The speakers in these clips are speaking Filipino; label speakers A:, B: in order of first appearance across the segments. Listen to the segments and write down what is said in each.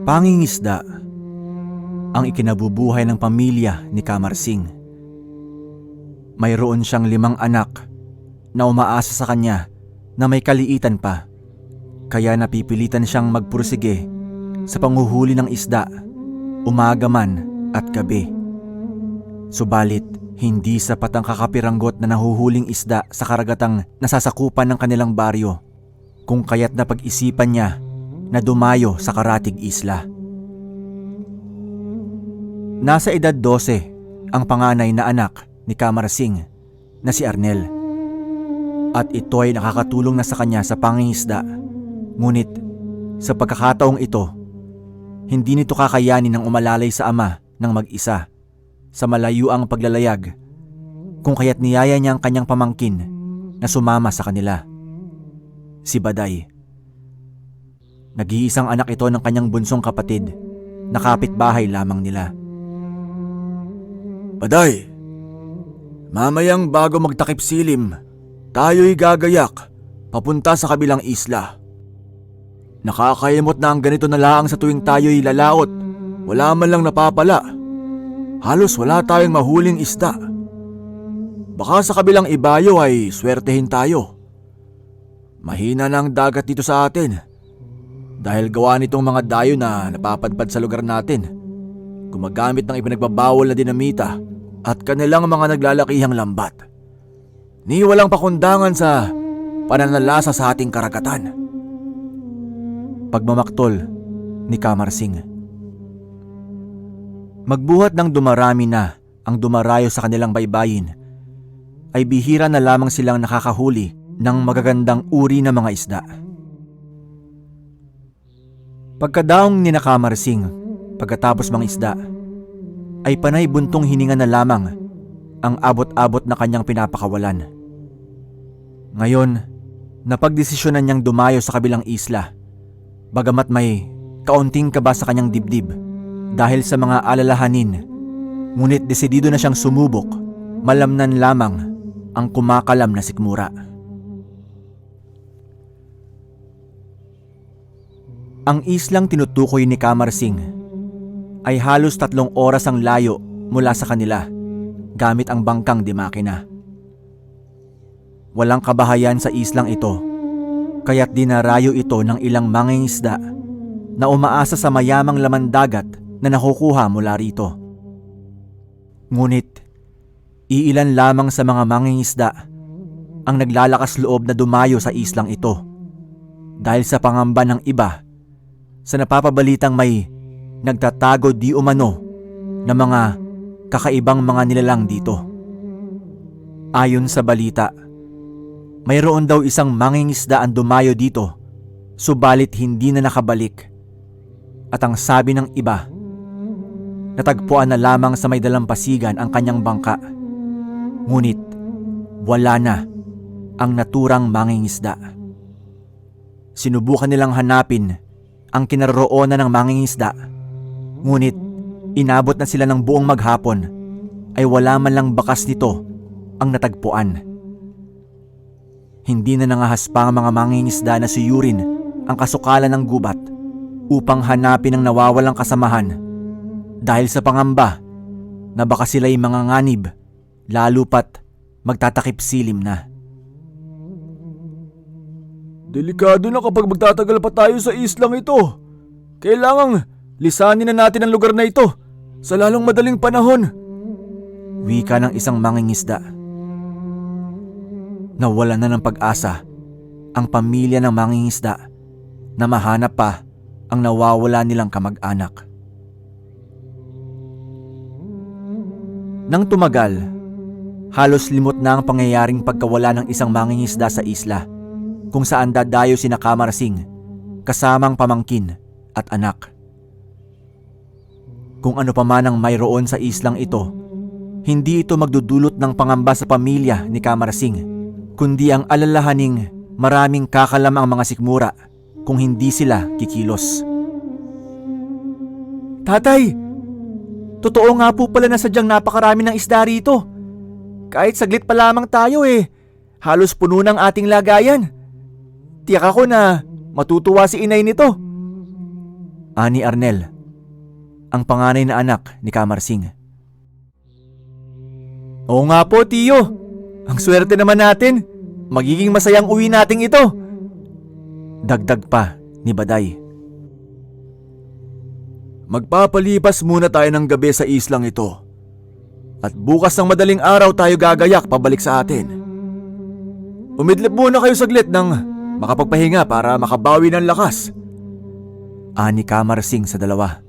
A: Pangingisda ang ikinabubuhay ng pamilya ni Kamarsing. Mayroon siyang 5 anak na umaasa sa kanya na may kaliitan pa, kaya napipilitan siyang magpursige sa panghuhuli ng isda, umaga man at gabi. Subalit, hindi sapat ang kakapiranggot na nahuhuling isda sa karagatang nasasakupan ng kanilang baryo, kung kaya't napag-isipan niya na dumayo sa Karatig Isla. Nasa edad 12 ang panganay na anak ni Kamarsing na si Arnel, at ito ay nakakatulong na sa kanya sa pangingisda. Ngunit sa pagkakataong ito, hindi nito kakayanin ng umalalay sa ama ng mag-isa sa malayuang paglalayag, kung kaya't niyaya niya ang kanyang pamangkin na sumama sa kanila, si Baday. Nag-iisang anak ito ng kanyang bunsong kapatid na kapitbahay lamang nila.
B: Baday, mamayang bago magtakip silim, tayo'y gagayak papunta sa kabilang isla. Nakakayamot na ang ganito na laang sa tuwing tayo'y lalaot, wala man lang napapala. Halos wala tayong mahuling isda. Baka sa kabilang ibayo ay swertehin tayo. Mahina na ang dagat dito sa atin dahil gawa nitong mga dayo na napapadpad sa lugar natin, gumagamit ng ipinagbabawal na dinamita at kanilang mga naglalakihang lambat. Ni walang pakundangan sa pananalasa sa ating karagatan.
A: Pagmamaktol ni Kamarsing. Magbuhat ng dumarami na ang dumarayo sa kanilang baybayin, ay bihira na lamang silang nakakahuli ng magagandang uri ng mga isda. Pagkadaong ni Kamarsing, pagkatapos mga isda, ay panay buntong hininga na lamang ang abot-abot na kanyang pinapakawalan. Ngayon, napagdesisyonan niyang dumayo sa kabilang isla, bagamat may kaunting kaba sa kanyang dibdib dahil sa mga alalahanin, ngunit desidido na siyang sumubok, malamnan lamang ang kumakalam na sikmura. Ang islang tinutukoy ni Kamarsing ay halos 3 oras ang layo mula sa kanila gamit ang bangkang de makina. Walang kabahayan sa islang ito, kaya't dinarayo ito ng ilang mangingisda na umaasa sa mayamang laman dagat na nakukuha mula rito. Ngunit, iilan lamang sa mga mangingisda ang naglalakas loob na dumayo sa islang ito dahil sa pangamba ng iba sa napapabalitang may nagtatago di umano na mga kakaibang mga nilalang dito. Ayon sa balita, mayroon daw isang mangingisda ang dumayo dito, subalit hindi na nakabalik. At ang sabi ng iba, natagpuan na lamang sa may dalampasigan ang kanyang bangka. Ngunit wala na ang naturang mangingisda. Sinubukan nilang hanapin ang kinaroroonan ng mangingisda, ngunit inabot na sila ng buong maghapon ay wala man lang bakas nito ang natagpuan. Hindi na nangahaspa ang mga mangingisda na suyurin ang kasukalan ng gubat upang hanapin ang nawawalang kasamahan dahil sa pangamba na baka sila'y mga nganib, lalo pat magtatakip silim na.
B: Delikado na kapag magtatagal pa tayo sa islang ito. Kailangang lisanin na natin ang lugar na ito sa lalong madaling panahon.
A: Wika ng isang mangingisda. Nawala na ng pag-asa ang pamilya ng mangingisda na mahanap pa ang nawawala nilang kamag-anak. Nang tumagal, halos limot na ang pangyayaring pagkawala ng isang mangingisda sa isla, kung saan dadayo sina Kamarsing kasamang pamangkin at anak. Kung ano pa man ang mayroon sa islang ito, hindi ito magdudulot ng pangamba sa pamilya ni Kamarsing, kundi ang alalahaning maraming kakalam ang mga sikmura kung hindi sila kikilos. Tatay, totoo nga po pala na sadyang napakarami ng isda rito. Kahit saglit pa lamang tayo halos puno ng ating lagayan. Tiyak ako na matutuwa si inay nito. Ani Arnel, ang panganay na anak ni Kamarsing. Oo nga po, tiyo. Ang swerte naman natin. Magiging masayang uwi nating ito. Dagdag pa ni Baday.
B: Magpapalipas muna tayo ng gabi sa islang ito. At bukas ng madaling araw tayo gagayak pabalik sa atin. Umidlip muna kayo saglit nang makapagpahinga para makabawi ng lakas.
A: Ani Kamarsing sa dalawa.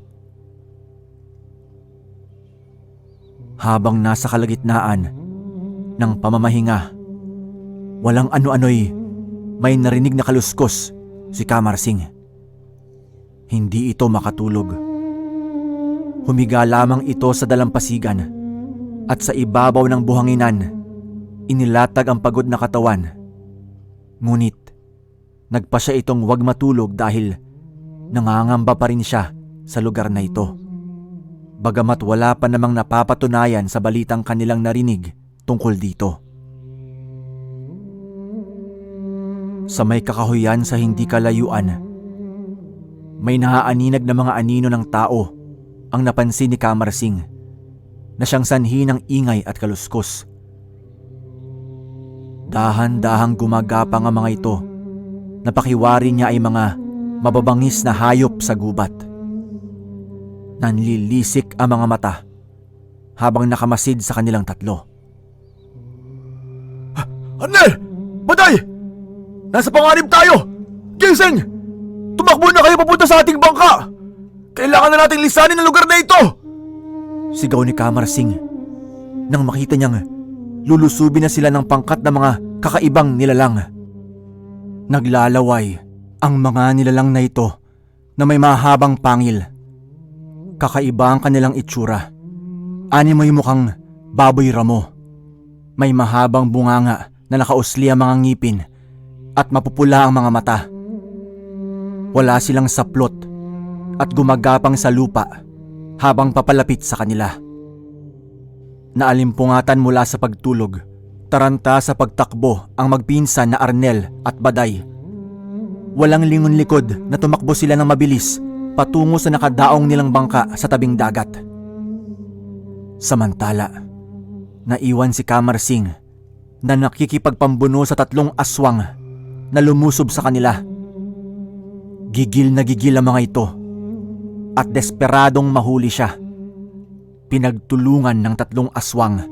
A: Habang nasa kalagitnaan ng pamamahinga, walang ano-ano'y may narinig na kaluskos si Kamarsing. Hindi ito makatulog. Humiga lamang ito sa dalampasigan at sa ibabaw ng buhanginan, inilatag ang pagod na katawan. Ngunit nagpa siya itong wag matulog dahil nangangamba pa rin siya sa lugar na ito. Bagamat wala pa namang napapatunayan sa balitang kanilang narinig tungkol dito. Sa may kakahuyan sa hindi kalayuan, may naaaninag na mga anino ng tao ang napansin ni Kamarsing na siyang sanhi ng ingay at kaluskos. Dahan-dahang gumagapang ang mga ito. Napakiwari niya ay mga mababangis na hayop sa gubat. Nanlilisik ang mga mata habang nakamasid sa kanilang tatlo.
B: Arnel! Baday! Nasa panganib tayo! Gising! Tumakbo na kayo papunta sa ating bangka! Kailangan na nating lisanin ang lugar na ito!
A: Sigaw ni Kamarsing nang makita niyang lulusubin na sila ng pangkat na mga kakaibang nilalang. Naglalaway ang mga nilalang na ito na may mahabang pangil. Kakaiba ang kanilang itsura. Ani may mukhang baboy ramo. May mahabang bunganga na nakausli ang mga ngipin at mapupula ang mga mata. Wala silang saplot at gumagapang sa lupa habang papalapit sa kanila. Naalimpungatan mula sa pagtulog, taranta sa pagtakbo ang magpinsan na Arnel at Baday. Walang lingon likod na tumakbo sila ng mabilis patungo sa nakadaong nilang bangka sa tabing dagat. Samantala, naiwan si Kamarsing na nakikipagpambuno sa 3 aswang na lumusob sa kanila. Gigil na gigil ang mga ito at desperadong mahuli siya. Pinagtulungan ng 3 aswang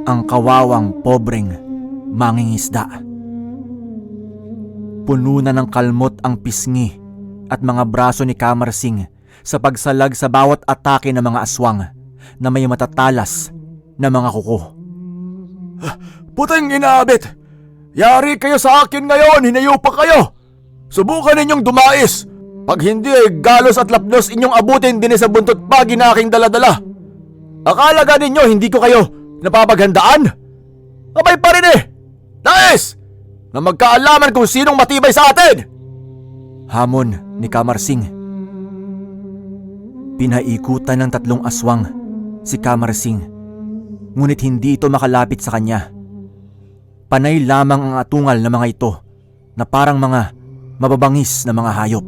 A: ang kawawang pobreng mangingisda. Puno na ng kalmot ang pisngi at mga braso ni Kamarsing sa pagsalag sa bawat atake ng mga aswang na may matatalas na mga kuko.
B: Puting inaabit! Yari kayo sa akin ngayon, hinayo pa kayo! Subukan ninyong dumais! Pag hindi ay galos at lapnos inyong abutin din sa buntot pagi na aking daladala. Akala ga ninyo hindi ko kayo napapaghandaan? Abay pa rin eh! Nais! Na magkaalaman kung sinong matibay sa atin!
A: Hamon ni Kamarsing. Pinaikutan ng 3 aswang si Kamarsing, ngunit hindi ito makalapit sa kanya. Panay lamang ang atungal ng mga ito na parang mga mababangis na mga hayop.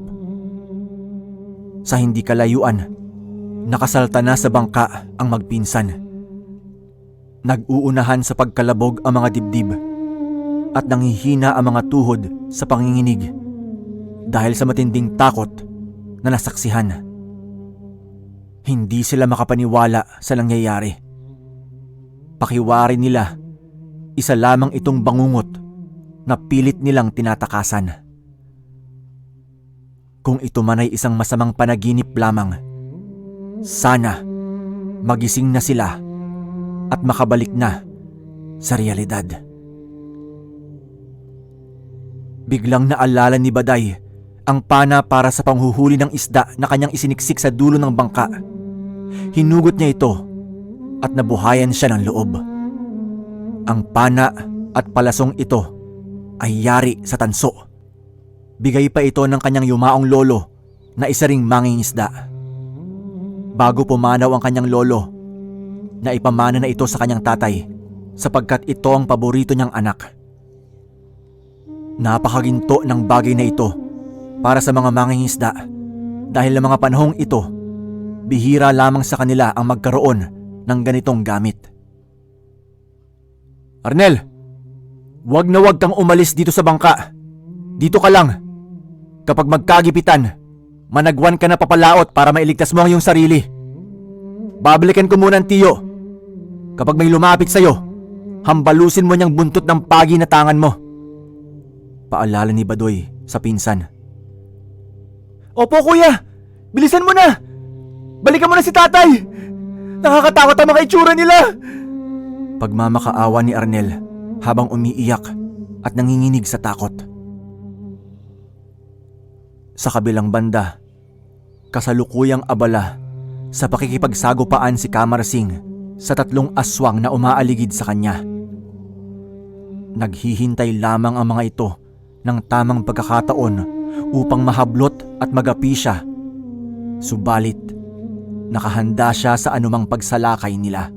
A: Sa hindi kalayuan, nakasalta na sa bangka ang magpinsan. Nag-uunahan sa pagkalabog ang mga dibdib at nanghihina ang mga tuhod sa panginginig dahil sa matinding takot na nasaksihan. Hindi sila makapaniwala sa nangyayari. Pakiwari nila, isa lamang itong bangungot na pilit nilang tinatakasan. Kung ito man ay isang masamang panaginip lamang, sana magising na sila at makabalik na sa realidad. Biglang naalala ni Baday ang pana para sa panghuhuli ng isda na kanyang isiniksik sa dulo ng bangka. Hinugot niya ito at nabuhayan siya ng loob. Ang pana at palasong ito ay yari sa tanso. Bigay pa ito ng kanyang yumaong lolo na isa ring mangingisda. Bago pumanaw ang kanyang lolo, na ipamana na ito sa kanyang tatay sapagkat ito ang paborito niyang anak. Napakaginto ng bagay na ito para sa mga mangingisda dahil ng mga panahong ito, bihira lamang sa kanila ang magkaroon ng ganitong gamit. Arnel, wag na wag kang umalis dito sa bangka. Dito ka lang. Kapag magkagipitan, managwan ka na papalaot para mailigtas mo ang iyong sarili. Babalikan ko muna ang tiyo. Kapag may lumapit sa'yo, hambalusin mo niyang buntot ng pagi na tangan mo. Paalala ni Badoy sa pinsan. Opo kuya, bilisan mo na. Balikan mo na si tatay. Nakakatakot ang mga itsura nila. Pagmamakaawa ni Arnel habang umiiyak at nanginginig sa takot. Sa kabilang banda, kasalukuyang abala sa pakikipagsagupaan si Kamarsing sa 3 aswang na umaaligid sa kanya. Naghihintay lamang ang mga ito ng tamang pagkakataon upang mahablot at magapi siya. Subalit, nakahanda siya sa anumang pagsalakay nila.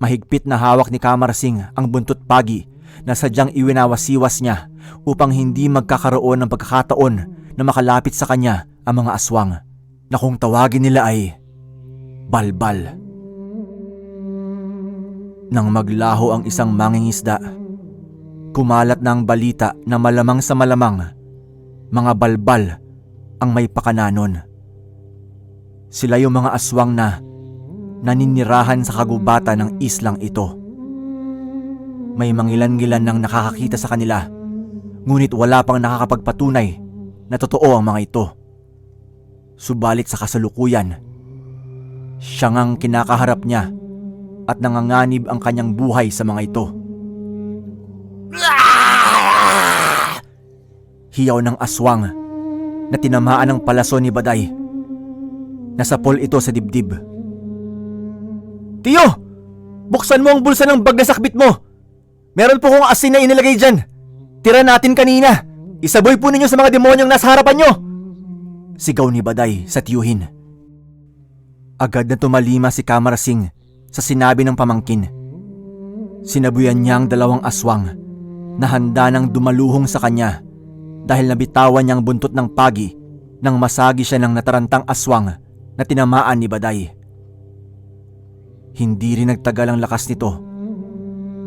A: Mahigpit na hawak ni Kamarsing ang buntot pagi na sadyang iwinawasiwas niya upang hindi magkakaroon ng pagkakataon na makalapit sa kanya ang mga aswang na kung tawagin nila ay balbal. Nang maglaho ang isang mangingisda, kumalat na ang balita na malamang sa malamang mga balbal ang may pakananon. Sila yung mga aswang na naninirahan sa kagubatan ng islang ito. May mangilan-ngilan nang nakakakita sa kanila, ngunit wala pang nakakapagpatunay na totoo ang mga ito. Subalit sa kasalukuyan, siya ngang kinakaharap niya at nanganganib ang kanyang buhay sa mga ito. Hiyaw ng aswang na tinamaan ng palaso ni Baday. Nasapol ito sa dibdib. Tiyo! Buksan mo ang bulsa ng bag na sakbit mo! Meron po kong asin na inilagay dyan! Tira natin kanina! Isaboy po ninyo sa mga demonyong nasa harapan nyo! Sigaw ni Baday sa tiyuhin. Agad na tumalima si Kamarsing sa sinabi ng pamangkin. Sinabuyan niya ang 2 aswang na handa nang dumaluhong sa kanya dahil nabitawan niyang buntot ng pagi nang masagi siya ng natarantang aswang na tinamaan ni Baday. Hindi rin nagtagal ang lakas nito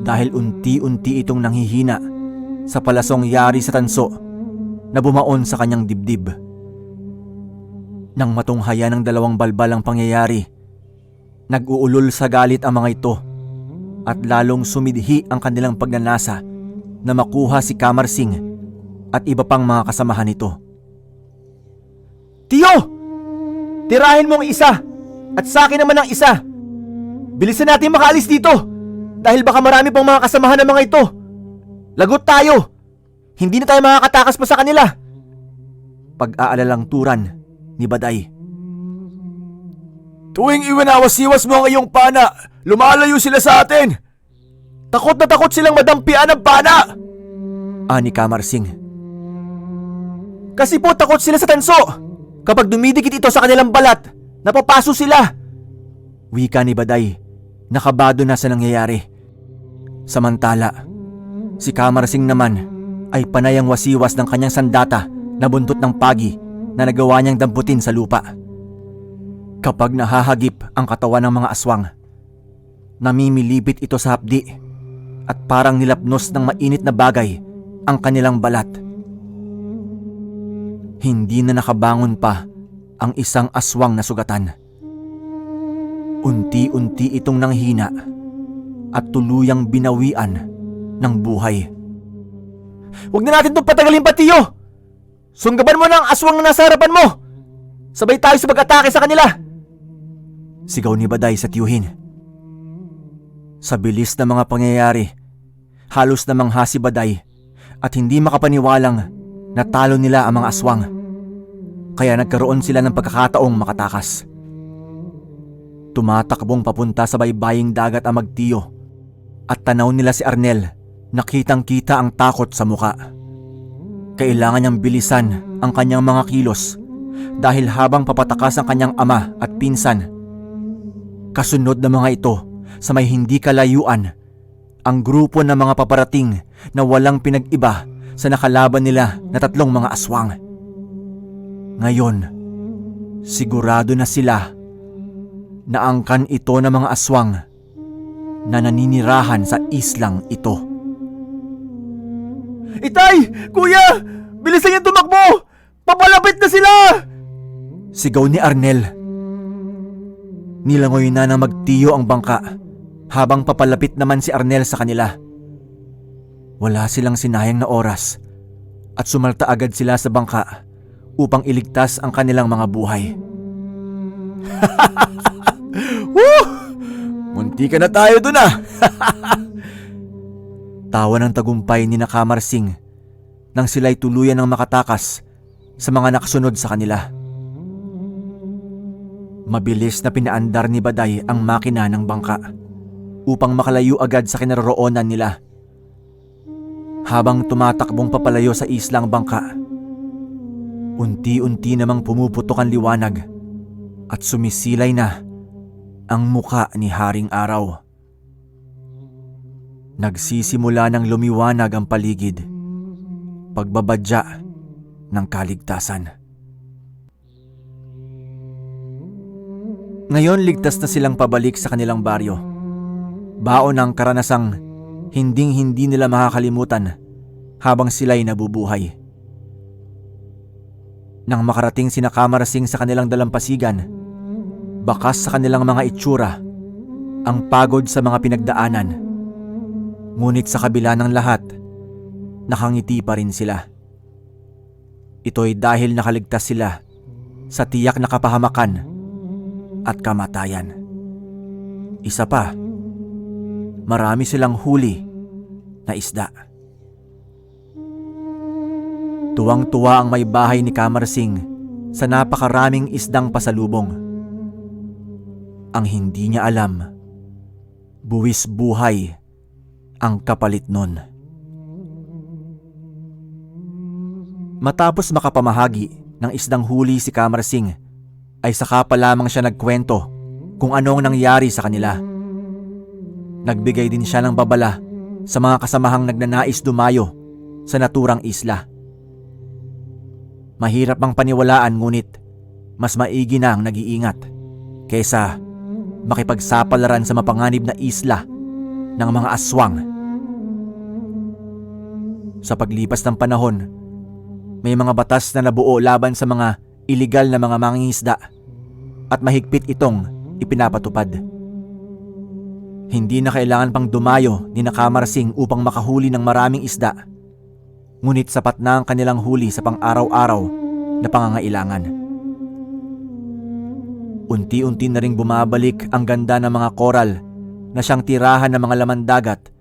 A: dahil unti-unti itong nanghihina sa palasong yari sa tanso na bumaon sa kanyang dibdib. Nang matunghayan ng 2 balbal ang pangyayari, nag-uulol sa galit ang mga ito at lalong sumidhi ang kanilang pagnanasa na makuha si Kamarsing at iba pang mga kasamahan nito. Tiyo! Tirahin mo ang isa at sa akin naman ang isa! Bilisan natin makaalis dito dahil baka marami pang mga kasamahan ng mga ito. Lagot tayo! Hindi na tayo makakatakas pa sa kanila! Pag-aalalang turan ni Baday.
B: Tuwing iwinawasiwas mo ang iyong pana, lumalayo sila sa atin! Takot na takot silang madampian ng pana!
A: Ani Kamarsing. Kasi po takot sila sa tanso! Kapag dumidikit ito sa kanilang balat, napapaso sila! Wika ni Baday. Nakabado na sa nangyayari. Samantala, si Kamarsing naman ay panayang wasiwas ng kanyang sandata na buntot ng pagi na nagawa niyang damputin sa lupa. Kapag nahahagip ang katawan ng mga aswang, namimilipit ito sa hapdi at parang nilapnos ng mainit na bagay ang kanilang balat. Hindi na nakabangon pa ang isang aswang na sugatan. Unti-unti itong nanghina at tuluyang binawian ng buhay. Huwag na natin itong patagalin pa, tiyo! Sunggaban mo na ang aswang na nasa harapan mo! Sabay tayo sa pag-atake sa kanila! Sigaw ni Baday sa tiyuhin. Sa bilis ng mga pangyayari, halos namangha si Baday at hindi makapaniwalang natalo nila ang mga aswang. Kaya nagkaroon sila ng pagkakataong makatakas. Tumatakbong papunta sa baybaying dagat ang magtiyo at tanaw nila si Arnel na kitang-kita ang takot sa muka. Kailangan niyang bilisan ang kanyang mga kilos dahil habang papatakas ang kanyang ama at pinsan, kasunod na mga ito sa may hindi kalayuan ang grupo ng mga paparating na walang pinag-iba sa nakalaban nila na 3 mga aswang. Ngayon, sigurado na sila na angkan ito ng mga aswang na naninirahan sa islang ito.
B: Itay! Kuya! Bilisan niyo tumakbo! Papalapit na sila!
A: Sigaw ni Arnel. Nilangoy na ng magtiyo ang bangka habang papalapit naman si Arnel sa kanila. Wala silang sinayang na oras at sumalta agad sila sa bangka upang iligtas ang kanilang mga buhay.
B: Woo! Munti ka na tayo dun ah!
A: Tawa ng tagumpay ni Kamarsing nang sila'y tuluyan ng makatakas sa mga nakasunod sa kanila. Mabilis na pinaandar ni Baday ang makina ng bangka upang makalayo agad sa kinaroroonan nila. Habang tumatakbong papalayo sa islang bangka, unti-unti namang pumuputok ang liwanag at sumisilay na ang muka ni Haring Araw. Nagsisimula ng lumiwanag ang paligid, pagbabadya ng kaligtasan. Ngayon ligtas na silang pabalik sa kanilang baryo. Baon ng karanasang hinding-hindi nila makakalimutan habang sila'y nabubuhay. Nang makarating sina Kamarsing sa kanilang dalampasigan, bakas sa kanilang mga itsura ang pagod sa mga pinagdaanan. Ngunit sa kabila ng lahat, nakangiti pa rin sila. Ito'y dahil nakaligtas sila sa tiyak na kapahamakan at kamatayan. Isa pa, marami silang huli na isda. Tuwang-tuwa ang may bahay ni Kamarsing sa napakaraming isdang pasalubong. Ang hindi niya alam, buwis buhay ang kapalit nun. Matapos makapamahagi ng isdang huli si Kamarsing, ay saka pa lamang siya nagkwento kung anong nangyari sa kanila. Nagbigay din siya ng babala sa mga kasamahang nagnanais dumayo sa naturang isla. Mahirap ang paniwalaan ngunit mas maigi na ang nag-iingat kaysa makipagsapalaran sa mapanganib na isla ng mga aswang. Sa paglipas ng panahon, may mga batas na nabuo laban sa mga iligal na mga mangingisda at mahigpit itong ipinapatupad. Hindi na kailangan pang dumayo ni Kamarsing upang makahuli ng maraming isda, ngunit sapat na ang kanilang huli sa pang-araw-araw na pangangailangan. Unti-unti na ring bumabalik ang ganda ng mga koral na siyang tirahan ng mga laman dagat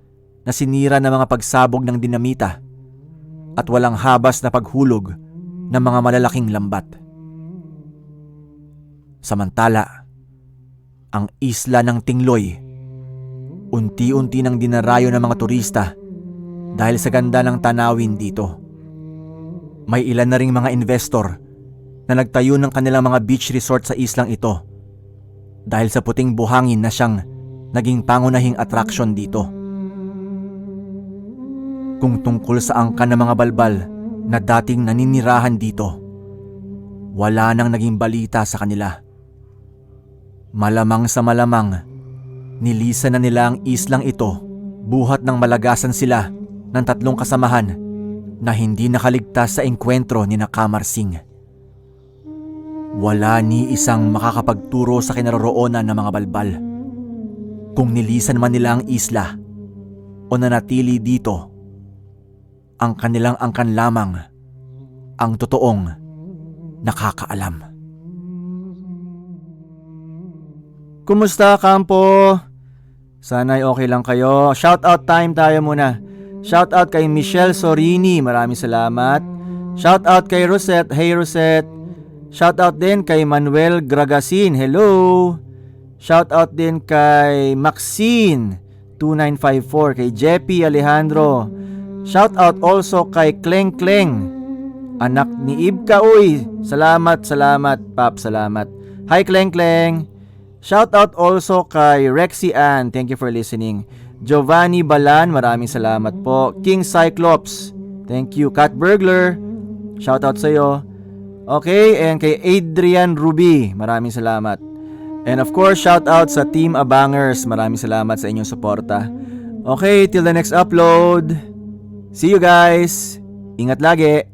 A: na sinira ng mga pagsabog ng dinamita at walang habas na paghulog ng mga malalaking lambat. Samantala, ang isla ng Tingloy unti-unti nang dinarayo ng mga turista dahil sa ganda ng tanawin dito. May ilan na ring mga investor na nagtayo ng kanilang mga beach resort sa islang ito dahil sa puting buhangin na siyang naging pangunahing attraction dito. Kung tungkol sa angkan ng mga balbal na dating naninirahan dito, wala nang naging balita sa kanila. Malamang sa malamang, nilisan na nila ang islang ito buhat ng malagasan sila ng 3 kasamahan na hindi nakaligtas sa engkwentro ni Kamarsing. Wala ni isang makakapagturo sa kinaroroonan ng mga balbal. Kung nilisan man nila ang isla o nanatili dito, ang kanilang angkan lamang ang totoong nakakaalam. Kumusta, kampo? Sana'y okay lang kayo. Shoutout time tayo muna. Shoutout kay Michelle Sorini, maraming salamat. Shoutout kay Rosette, hey Rosette. Shoutout din kay Manuel Gragasin, hello. Shoutout din kay Maxine 2954, kay Jeppy Alejandro. Shoutout also kay Kleng Kleng, anak ni Ibka. Uy, salamat Pap, salamat. Hi Kleng Kleng. Shoutout also kay Rexy Ann, thank you for listening. Giovanni Balan, maraming salamat po. King Cyclops, thank you. Cat Burglar, shoutout sa'yo. Okay, and kay Adrian Ruby, maraming salamat. And of course, shout out sa Team Abangers, maraming salamat sa inyong suporta. Okay, till the next upload. See you guys. Ingat lagi.